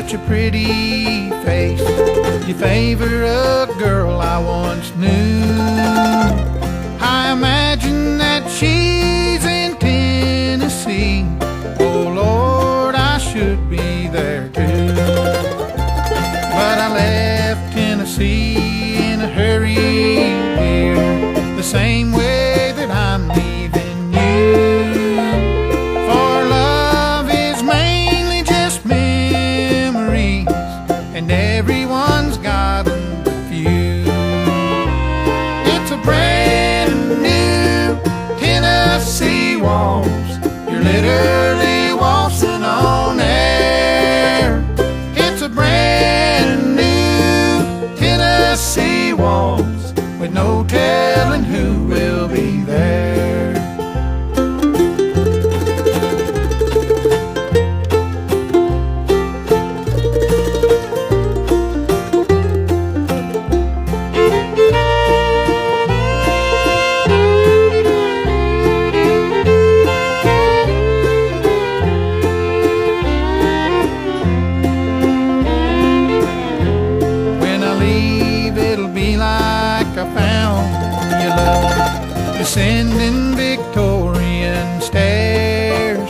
such a pretty face. You favor a girl I once knew. I imagine that she's in Tennessee. Oh Lord, I should be there too. But I left Tennessee in a hurry here, the same way that I'm leaving you. For love is mainly just memories, and everyone's got them but few. It's a brand new Tennessee waltz. You're literally waltzing on air. It's a brand new Tennessee waltz with no telling who will be there. Descending Victorian stairs,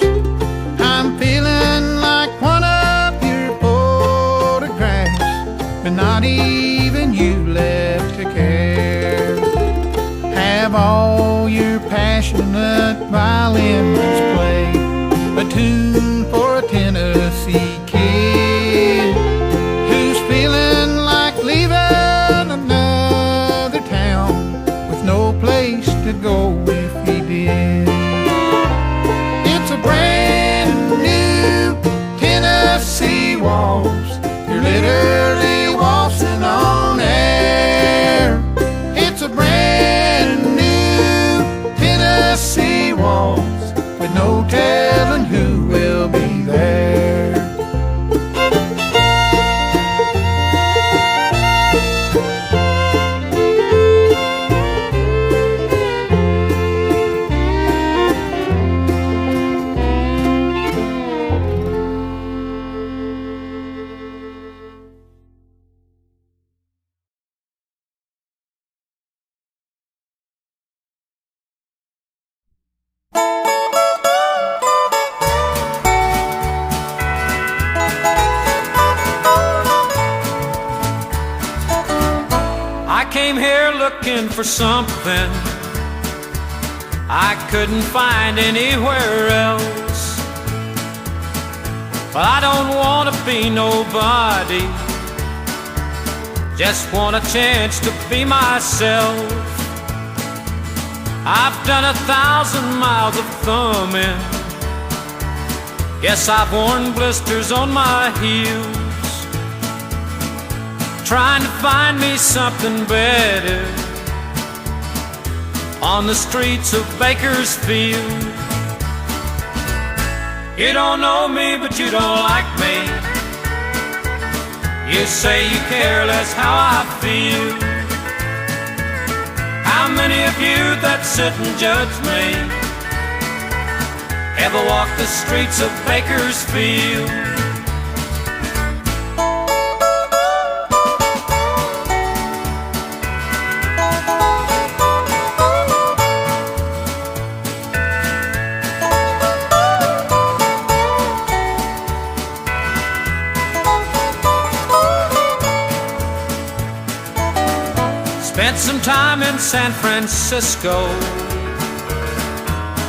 I'm feeling like one of your photographs, but not even you left to care. Have all your passionate violins play a tune for a Tennessee kid who's feeling like leaving another town with no place to go if he did. It's a brand new Tennessee waltz. You're literally waltzing on air. It's a brand new Tennessee waltz with no telling who will be there. Looking for something I couldn't find anywhere else. But I don't want to be nobody, just want a chance to be myself. I've done 1,000 miles of thumbing, yes, I've worn blisters on my heels, trying to find me something better on the streets of Bakersfield. You don't know me, but you don't like me. You say you care less how I feel. How many of you that sit and judge me ever walk the streets of Bakersfield? Spent some time in San Francisco,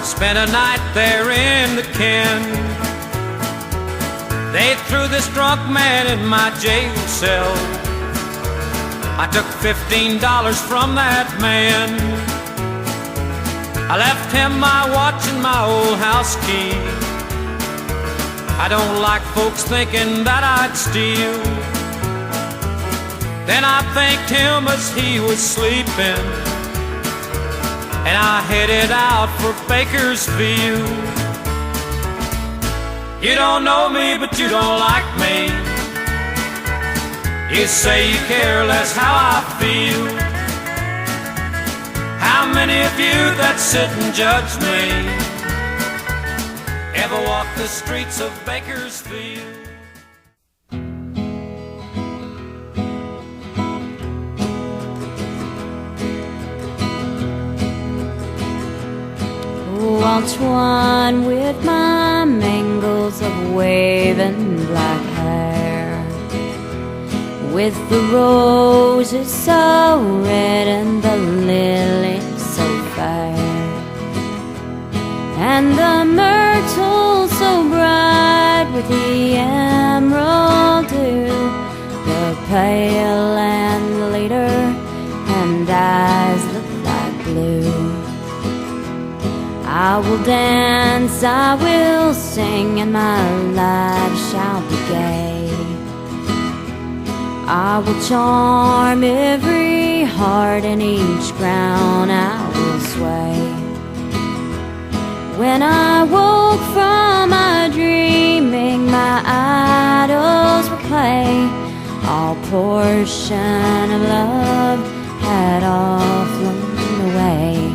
spent a night there in the Ken. They threw this drunk man in my jail cell. I took $15 from that man. I left him my watch and my old house key. I don't like folks thinking that I'd steal. Then I thanked him as he was sleeping, and I headed out for Bakersfield. You don't know me, but you don't like me. You say you care less how I feel. How many of you that sit and judge me ever walk the streets of Bakersfield? all twine with my mangles of waving black hair, with the roses so red and the lilies so fair, and the myrtle so bright with the emerald dew, the pale and leader and eyes look like blue. I will dance, I will sing, and my life shall be gay. I will charm every heart, and each crown I will sway. When I woke from my dreaming, my idols were clay. All portion of love had all flown away.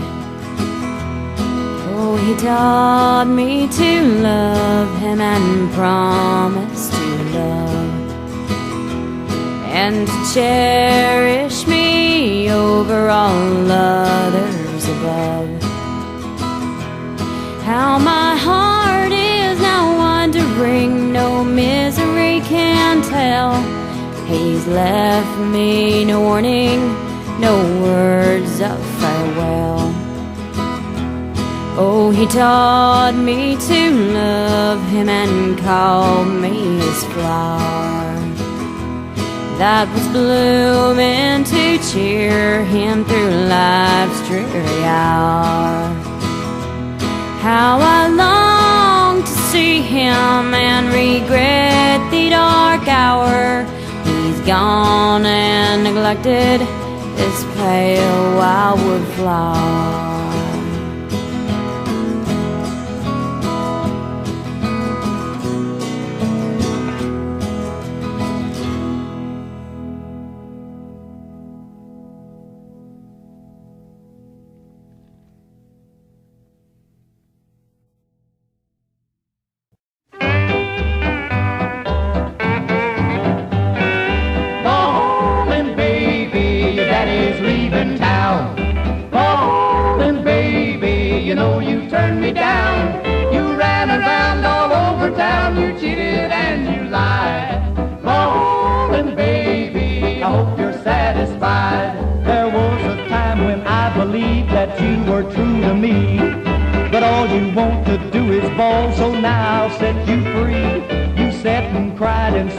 Oh, he taught me to love him and promised to love, and to cherish me over all others above. How my heart is now wandering, no misery can tell. He's left me no warning, no words of farewell. Oh, he taught me to love him and called me his flower, that was blooming to cheer him through life's dreary hour. How I long to see him and regret the dark hour. He's gone and neglected this pale wildwood flower.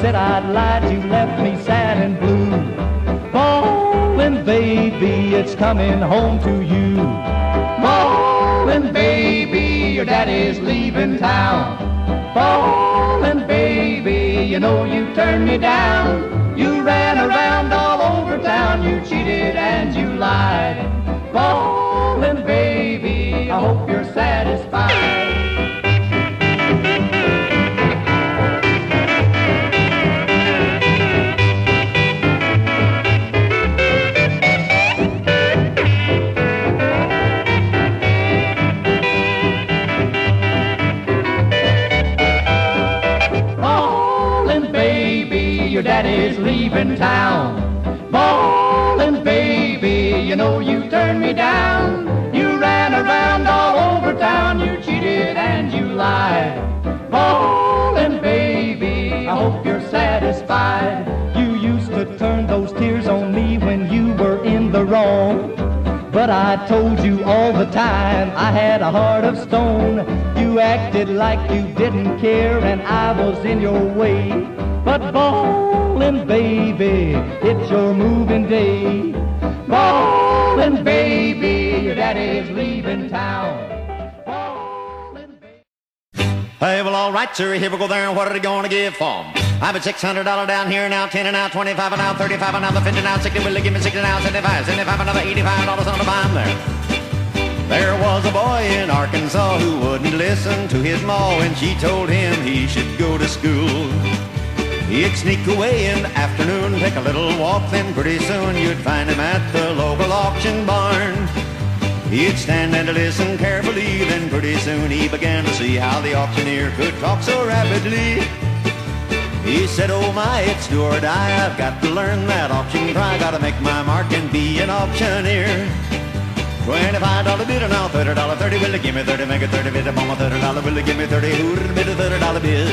Said I'd lied, you left me sad and blue. Ballin' baby, it's coming home to you. Ballin' baby, your daddy's leaving town. Ballin' baby, you know you turned me down. You ran around all over town, you cheated and you lied. Ballin' baby, I hope you're satisfied. Your daddy's leaving town. Ballin' baby, you know you turned me down. You ran around all over town, you cheated and you lied. Ballin' baby, I hope you're satisfied. You used to turn those tears on me when you were in the wrong, but I told you all the time I had a heart of stone. You acted like you didn't care and I was in your way. But ballin' baby, it's your moving day. Ballin' baby, your daddy's leaving town. Ballin' baby. Hey, well, all right, sir, here we go there, and what are they gonna give for 'em? I've a $600 down here, now 10 and now 25 and now 35 and now the 50 now 60. Will they give me 60 now 75, 75 another $85 on the bottom there? There was a boy in Arkansas who wouldn't listen to his ma when she told him he should go to school. He'd sneak away in the afternoon, take a little walk, then pretty soon you'd find him at the local auction barn. He'd stand and listen carefully, then pretty soon he began to see how the auctioneer could talk so rapidly. He said, oh my, it's do or die, I've got to learn that auction cry, gotta make my mark and be an auctioneer. $25 bill now, $30, 30, will you give me 30, make it 30 bid upon my $30, will you give me 30, who'd bid a $30 bid?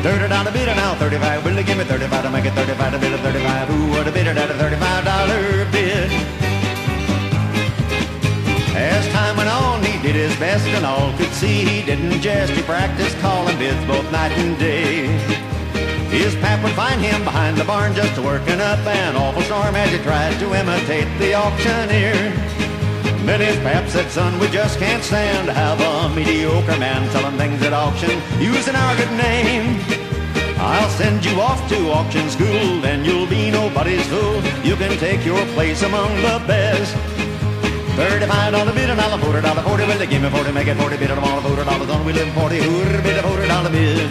$30 bid now, 35, will you give me 35 to make it 35 to bid a 35, who would have bid it at a $35 bid? As time went on, he did his best and all could see he didn't jest. He practiced calling bids both night and day. His pap would find him behind the barn just working up an awful storm as he tried to imitate the auctioneer. But his pap said, son, we just can't stand to have a mediocre man selling things at auction using our good name. I'll send you off to auction school, then you'll be nobody's fool. You can take your place among the best. $35 bid, $40, 40, will they give me 40, make it 40 bid, I want $40 on, we live 40, who'd bid a $40 bid?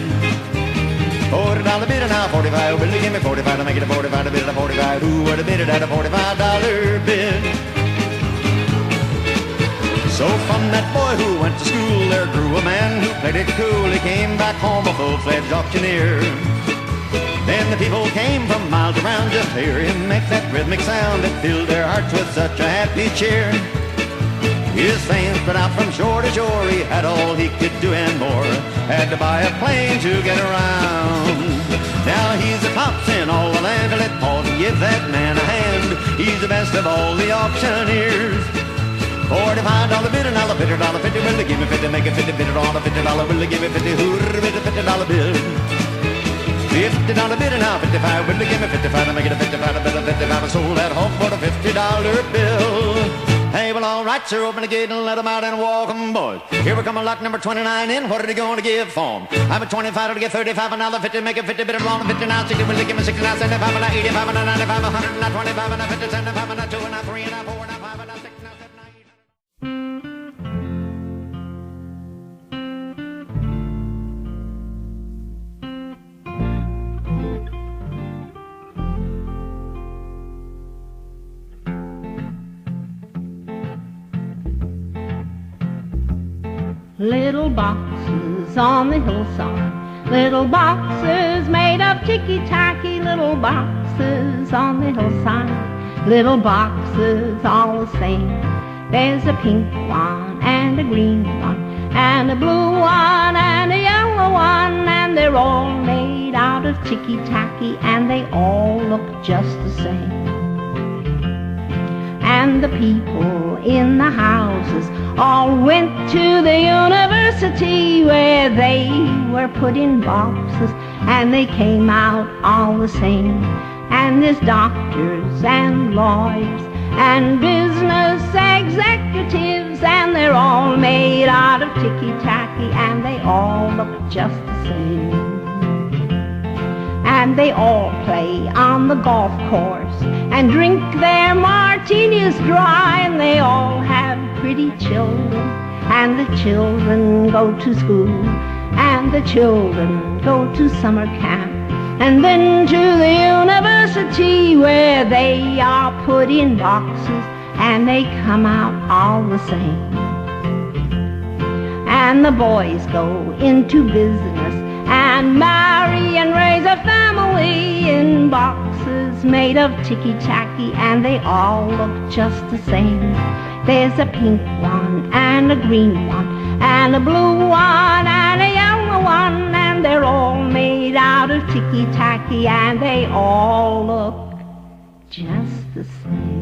$40 bid now, 45, will they give me 45 to make it a 45 bid, a 45, who would have bid it at a $45 bid? So from that boy who went to school, there grew a man who played it cool. He came back home a full-fledged auctioneer. Then the people came from miles around just to hear him make that rhythmic sound that filled their hearts with such a happy cheer. His fame spread out from shore to shore. He had all he could do and more. Had to buy a plane to get around. Now he's the tops in all the land. Let pause and give that man a hand. He's the best of all the auctioneers. $45 bid, $50, 50, will they give me 50, make it 50, bid it on a $50, will they give me 50, who'd bid a $50 bill? $50 bid now, 55, will they give me 55 to make it a 55, bid a 55, I sold that hawk for a $50 bill. Hey, well, all right, sir, open the gate and let them out and walk 'em, boys. Here we come a lot number 29 in, what are they going to give for 'em? I'm at 25 to get 35, another 50, make it 50, bid it on a 59, 60, will they give me 69, 75, and 85, and 95, 100, and 25, and 50, 75, and 2, and 3, and 4, and 5, and 6, and 7, and 8. Little boxes on the hillside, little boxes made of ticky-tacky, little boxes on the hillside, little boxes all the same. There's a pink one and a green one and a blue one and a yellow one, and they're all made out of ticky-tacky and they all look just the same. And the people in the houses all went to the university where they were put in boxes and they came out all the same. And there's doctors and lawyers and business executives, and they're all made out of ticky-tacky and they all look just the same. And they all play on the golf course and drink their martinis dry, and they all have pretty children, and the children go to school, and the children go to summer camp, and then to the university where they are put in boxes and they come out all the same. And the boys go into business and marry and raise a family in boxes made of ticky-tacky, and they all look just the same. There's a pink one and a green one and a blue one and a yellow one, and they're all made out of ticky-tacky and they all look just the same.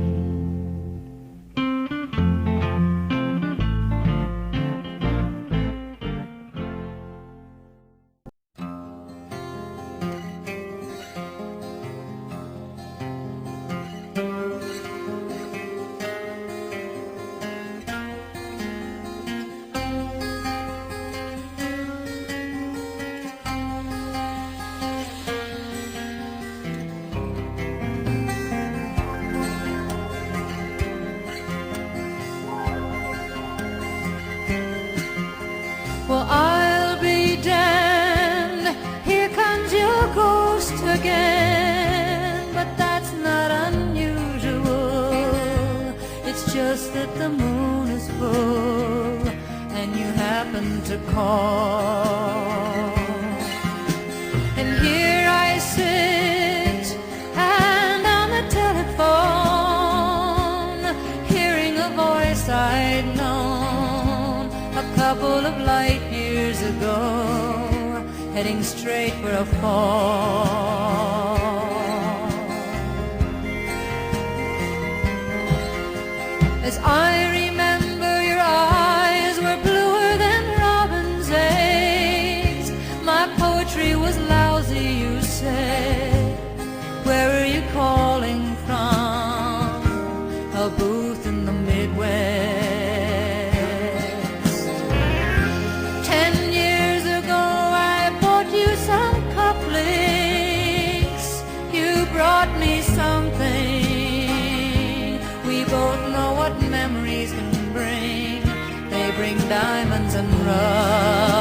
Well, I'll be damned, here comes your ghost again. But that's not unusual, it's just that the moon is full and you happen to call. And here I sit and on the telephone, hearing a years ago, heading straight for a fall. As I remember, your eyes were bluer than robin's eggs. My poetry was lousy, you said. Where are you calling from? A booth in the Midwest. 10 years ago I bought you some cufflinks. You brought me something. We both know what memories can bring. They bring diamonds and rust.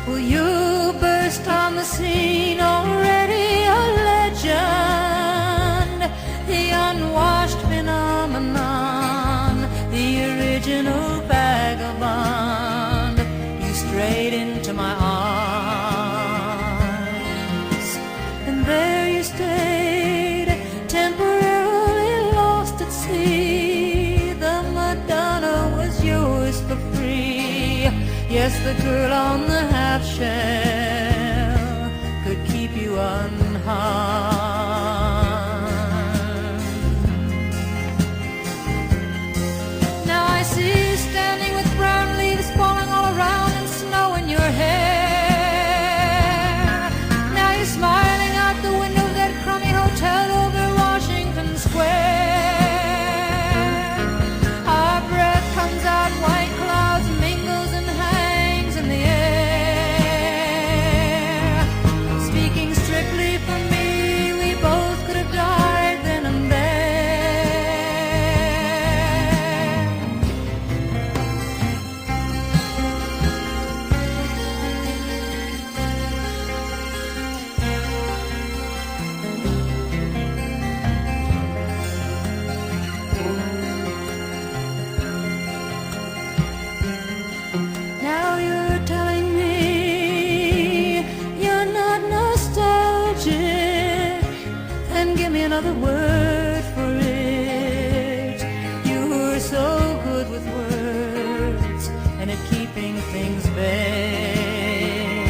Well, you burst on the scene, already a legend, the unwashed phenomenon, the original vagabond. You strayed into my arms, and there you stayed, temporarily lost at sea. The Madonna was yours for free. Yes, the girl on the half shell could keep you unharmed. Now I see you standing with brown leaves falling all around and snow in your hair. Now you're smiling out the window of that crummy hotel over Washington Square. Our breath comes out, white clouds mingles and hangs in the air. Speaking strictly for me, we both could have died then and there. Now you're telling me you're not nostalgic, and give me another word for it. You were so good with words and at keeping things vague.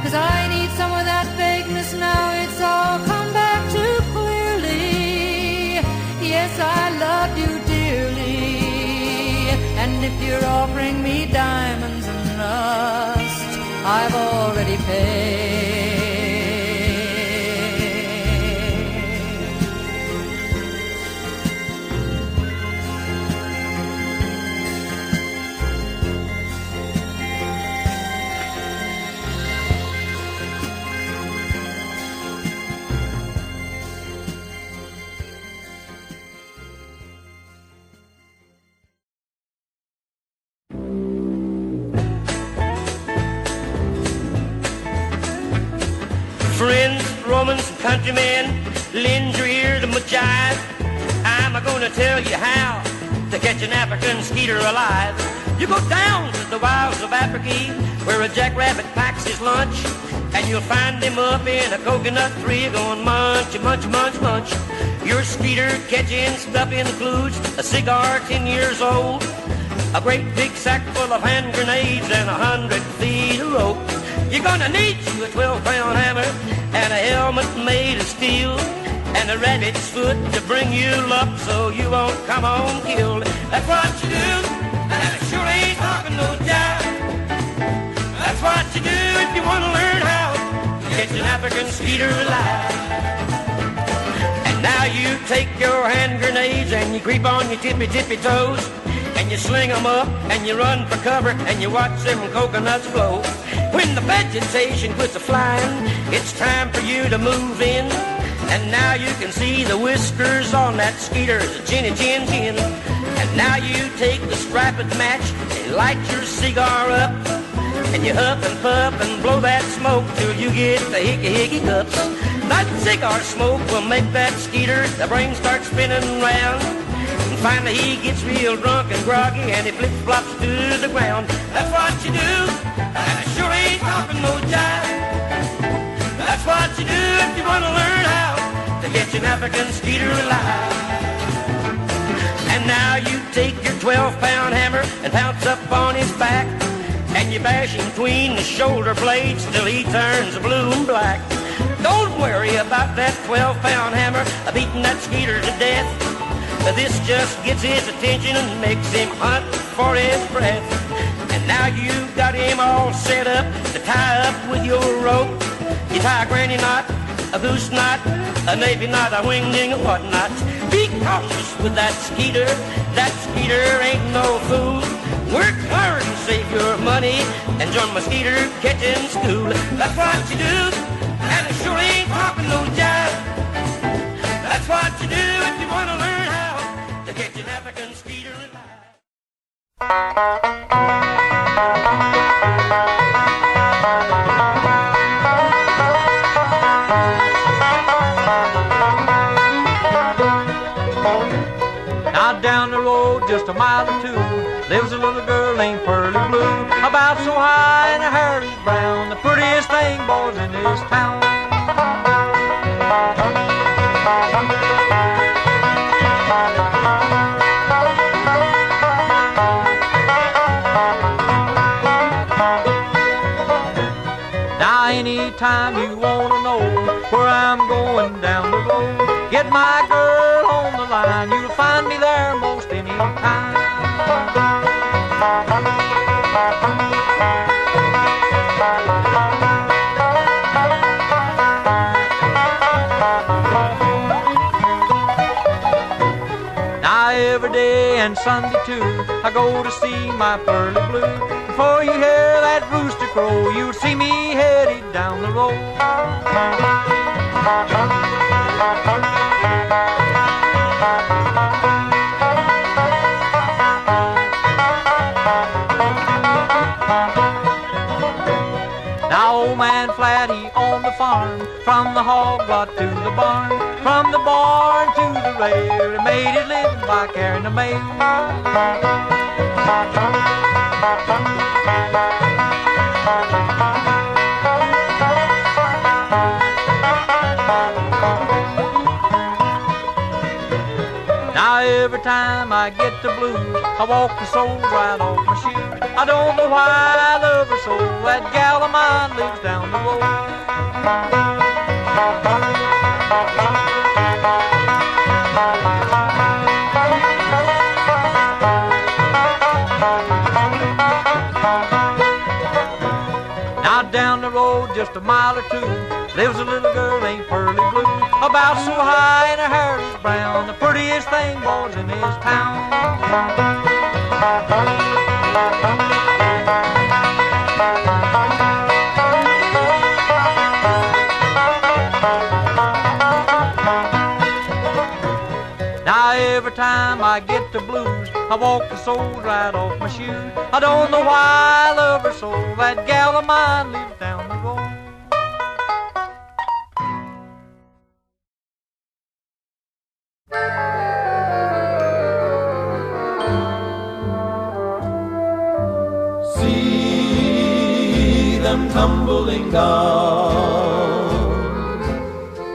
'Cause I need some of that vagueness now, it's all come back too clearly. Yes, I loved you dearly, and if you're offering me diamonds and rust, I've already paid. Friends, Romans, and countrymen, lend your ear to my jive. I'm gonna tell you how to catch an African skeeter alive. You go down to the wilds of Africa, where a jackrabbit packs his lunch, and you'll find him up in a coconut tree going munch, munch, munch, munch. Your skeeter catching stuff includes a cigar 10 years old, a great big sack full of hand grenades, and 100 feet of rope. You're gonna need you a 12-pound hammer and a helmet made of steel and a rabbit's foot to bring you luck so you won't come home killed. That's what you do, and it sure ain't talking no jive. That's what you do if you want to learn how to catch an African skeeter alive. And now you take your hand grenades and you creep on your tippy toes, and you sling them up and you run for cover and you watch them coconuts blow. When the vegetation quits a-flying, it's time for you to move in. And now you can see the whiskers on that skeeter's chinny chin chin. And now you take the striped match and light your cigar up, and you huff and puff and blow that smoke till you get the hickey cups. That cigar smoke will make that skeeter, the brain start spinning round. And finally he gets real drunk and groggy and he flip-flops to the ground. That's what you do, and I sure ain't talking no jive. That's what you do if you want to learn how to catch an African skeeter alive. And now you take your 12-pound hammer and pounce up on his back, and you bash him between the shoulder blades till he turns blue and black. Don't worry about that 12-pound hammer beating that skeeter to death. This just gets his attention and makes him hunt for his breath. And now you've got him all set up to tie up with your rope. You tie a granny knot, a goose knot, a navy knot, a wingding, a whatnot. Be cautious with that skeeter. That skeeter ain't no fool. Work hard and save your money and join my skeeter catching school. That's what you do, and I sure ain't talking no jive. That's what you do if you want to learn how to catch an African skeeter alive. Now down the road just a mile or two lives a little girl named Pearly Blue, about so high and her hair is brown, the prettiest thing, boys, in this town. Now anytime you want to know where I'm going down the road, get my girl on the line, you'll find me there most any time. Now every day and Sunday too, I go to see my Pearly Blue. Before you hear that rooster crow, you'll see me headed down the road. Now old man Flat, he on the farm, from the hog lot to the barn, from the barn to the rail, he made his living by carrying the mail. Now every time I get the blues, I walk the soles right off my shoes. I don't know why I love her so, that gal of mine lives down the road. Now down the road just a mile or two lives a little girl named Pearly Blue, about so high and her hair is brown, the prettiest thing, boys, in this town. Now every time I get the blues, I walk the soles right off my shoes. I don't know why I love her so, that gal of mine lives down the road. See them tumbling down,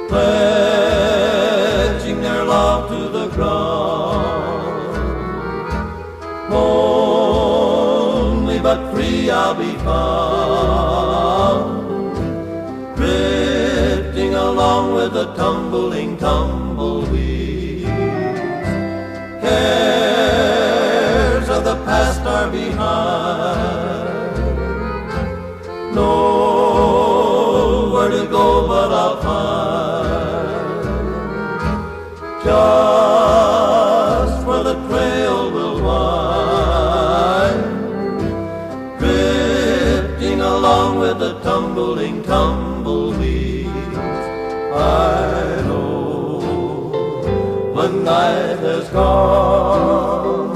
pledging their love to the ground. Lonely but free I'll be found, drifting along with the tumbling tumbleweeds. Cares of the past are behind, nowhere to go but I'll find just where the trail will wind, drifting along with the tumbling tumbleweeds. I know when night has gone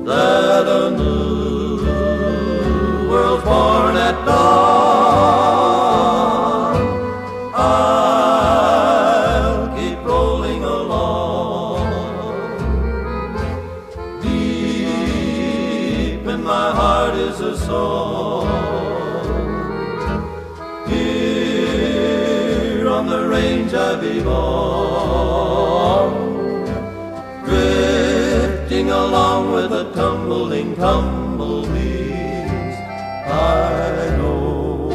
that a new world's born at dawn. I heart is a song. Here on the range I belong, drifting along with the tumbling tumbleweeds. I know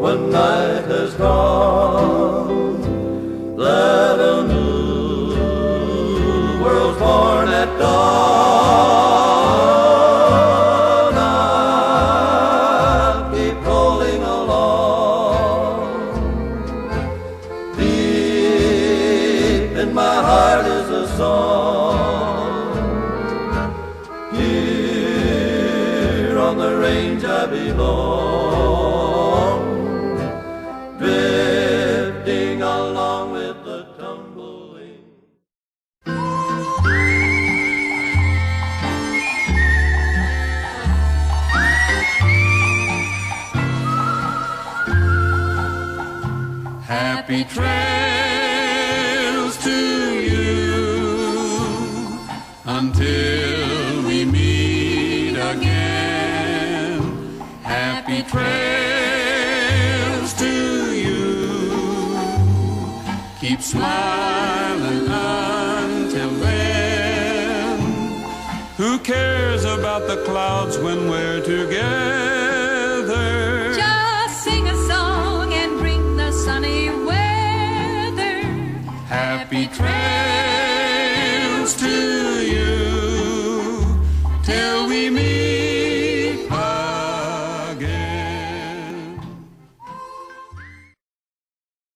when night has gone that a new world's born at dawn. I'll keep rolling along. Deep in my heart is a song. Here on the range I belong, drifting along with the tumbling. Happy trails to you until we meet again. Happy trails to you. Keep smiling until then. Who cares about the clouds when we're together? Just sing a song and bring the sunny weather. Happy trails to